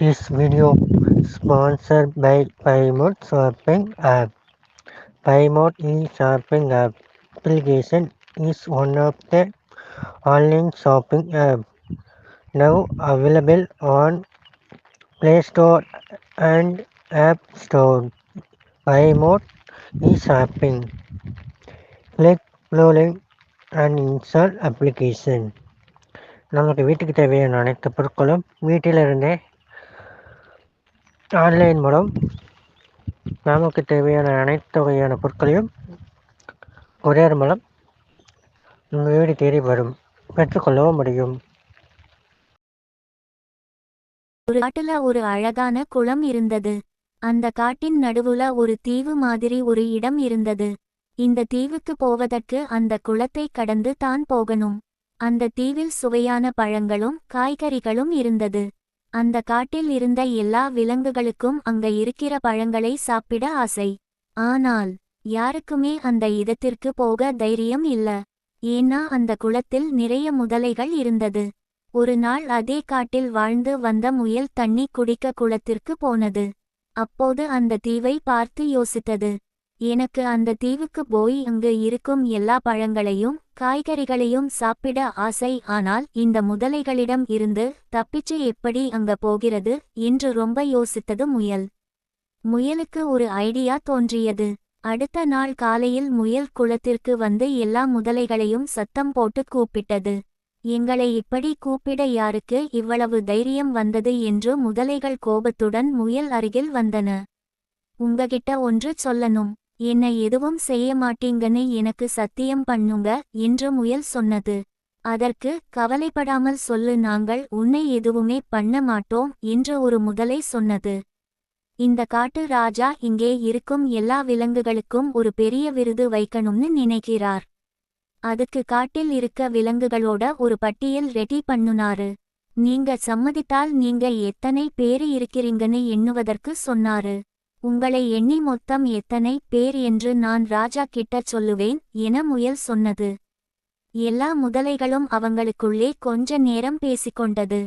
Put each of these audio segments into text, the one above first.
This video sponsored by Paymode Shopping app. Paymode e-shopping application is one of the online shopping apps now available on Play Store and App Store. Paymode e-shopping. Click Blue link and install application. நமக்கு வீட்டுக்கு தேவையான அனைத்து பொருட்களும் வீட்டிலிருந்தே online மூலம் நமக்கு தேவையான அனைத்து வகையான பொருட்களையும் கொரியர் மூலம் உங்கள் வீடு தேடி வரும் பெற்றுக்கொள்ளவும் முடியும். ஒரு காட்டுல ஒரு அழகான குளம் இருந்தது. அந்த காட்டின் நடுவுல ஒரு தீவு மாதிரி ஒரு இடம் இருந்தது. இந்த தீவுக்கு போவதற்கு அந்த குளத்தை கடந்து தான் போகணும். அந்த தீவில் சுவையான பழங்களும் காய்கறிகளும் இருந்தது. அந்த காட்டில் இருந்த எல்லா விலங்குகளுக்கும் அங்க இருக்கிற பழங்களை சாப்பிட ஆசை. ஆனால் யாருக்குமே அந்த இடத்திற்கு போக தைரியம் இல்ல. ஏன்னா அந்த குளத்தில் நிறைய முதலைகள் இருந்தது. ஒரு நாள் அதே காட்டில் வாழ்ந்து வந்த முயல் தண்ணி குடிக்க குளத்திற்கு போனது. அப்போது அந்த தீவை பார்த்து யோசித்தது, எனக்கு அந்த தீவுக்கு போய் அங்கு இருக்கும் எல்லா பழங்களையும் காய்கறிகளையும் சாப்பிட ஆசை. ஆனால் இந்த முதலைகளிடம் இருந்து தப்பிச்சு எப்படி அங்க போகிறது என்று ரொம்ப யோசித்தது முயல். முயலுக்கு ஒரு ஐடியா தோன்றியது. அடுத்த நாள் காலையில் முயல் குளத்திற்கு வந்து எல்லா முதலைகளையும் சத்தம் போட்டு கூப்பிட்டது. எங்களை இப்படி கூப்பிட யாருக்கு இவ்வளவு தைரியம் வந்தது என்று முதலைகள் கோபத்துடன் முயல் அருகில் வந்தன. உங்ககிட்ட ஒன்று சொல்லணும், என்ன எதுவும் செய்ய மாட்டீங்கன்னு எனக்கு சத்தியம் பண்ணுங்க என்று முயல் சொன்னது. அதற்கு கவலைப்படாமல் சொல்லு, நாங்கள் உன்னை எதுவுமே பண்ண மாட்டோம் என்று ஒரு முதலை சொன்னது. இந்த காட்டு ராஜா இங்கே இருக்கும் எல்லா விலங்குகளுக்கும் ஒரு பெரிய விருது வைக்கணும்னு நினைக்கிறார். அதுக்கு காட்டில் இருக்க விலங்குகளோட ஒரு பட்டியல் ரெடி பண்ணுனாரு. நீங்க சம்மதித்தால் நீங்க எத்தனை பேரு இருக்கிறீங்கன்னு எண்ணுவதற்கு சொன்னாரு. உங்களை எண்ணி மொத்தம் எத்தனை பேர் என்று நான் ராஜா கிட்ட சொல்லுவேன் என முயல் சொன்னது. எல்லா முதலைகளும் அவங்களுக்குள்ளே கொஞ்ச நேரம் பேசிக்கொண்டது.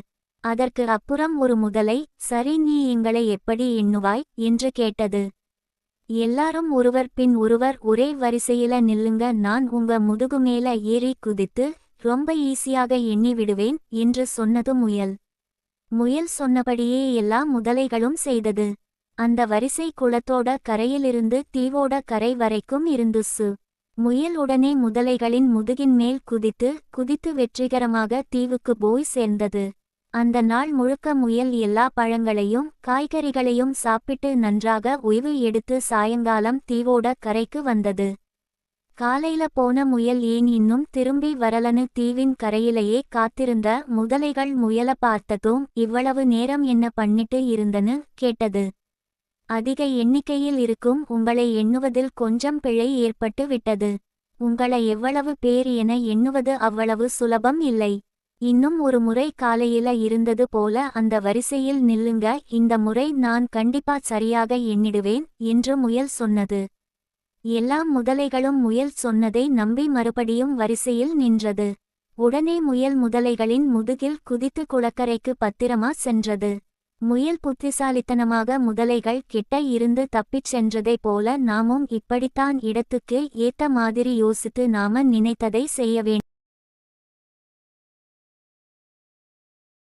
அதற்கு அப்புறம் ஒரு முதலை, சரி நீ எங்களை எப்படி எண்ணுவாய் என்று கேட்டது. எல்லாரும் ஒருவர் பின் ஒருவர் ஒரே வரிசையில நில்லுங்க, நான் உங்க முதுகு மேல ஏறி குதித்து ரொம்ப ஈஸியாக எண்ணி விடுவேன் என்று சொன்னது முயல். முயல் சொன்னபடியே எல்லா முதலைகளும் செய்தது. அந்த வரிசை குளத்தோட கரையிலிருந்து தீவோட கரை வரைக்கும் இருந்துச்சு. முயல் உடனே முதலைகளின் முதுகின் மேல் குதித்து வெற்றிகரமாக தீவுக்கு போய் சேர்ந்தது. அந்த நாள் முழுக்க முயல் எல்லா பழங்களையும் காய்கறிகளையும் சாப்பிட்டு நன்றாக ஓய்வு எடுத்து சாயங்காலம் தீவோட கரைக்கு வந்தது. காலையில போன முயல் ஏன் இன்னும் திரும்பி வரலன்னு தீவின் கரையிலேயே காத்திருந்த முதலைகள் முயல பார்த்ததும், இவ்வளவு நேரம் என்ன பண்ணிட்டு இருந்தன்னு கேட்டது. அதிக எண்ணிக்கையில் இருக்கும் உங்களை எண்ணுவதில் கொஞ்சம் பிழை ஏற்பட்டு விட்டது. உங்களை எவ்வளவு பேர் என எண்ணுவது அவ்வளவு சுலபம் இல்லை. இன்னும் ஒரு முறை காலையில இருந்தது போல அந்த வரிசையில் நில்லுங்க, இந்த முறை நான் கண்டிப்பா சரியாக எண்ணிடுவேன் என்று முயல் சொன்னது. எல்லா முதலைகளும் முயல் சொன்னதை நம்பி மறுபடியும் வரிசையில் நின்றது. உடனே முயல் முதலைகளின் முதுகில் குதித்து குளக்கரைக்கு பத்திரமா சென்றது. முயல் புத்திசாலித்தனமாக முதலைகள் கிட்ட இருந்து தப்பிச் சென்றதை போல நாமும் இப்படித்தான் இடத்துக்கு ஏத்த மாதிரி யோசித்து நாம நினைத்ததை செய்ய வேண்டும்.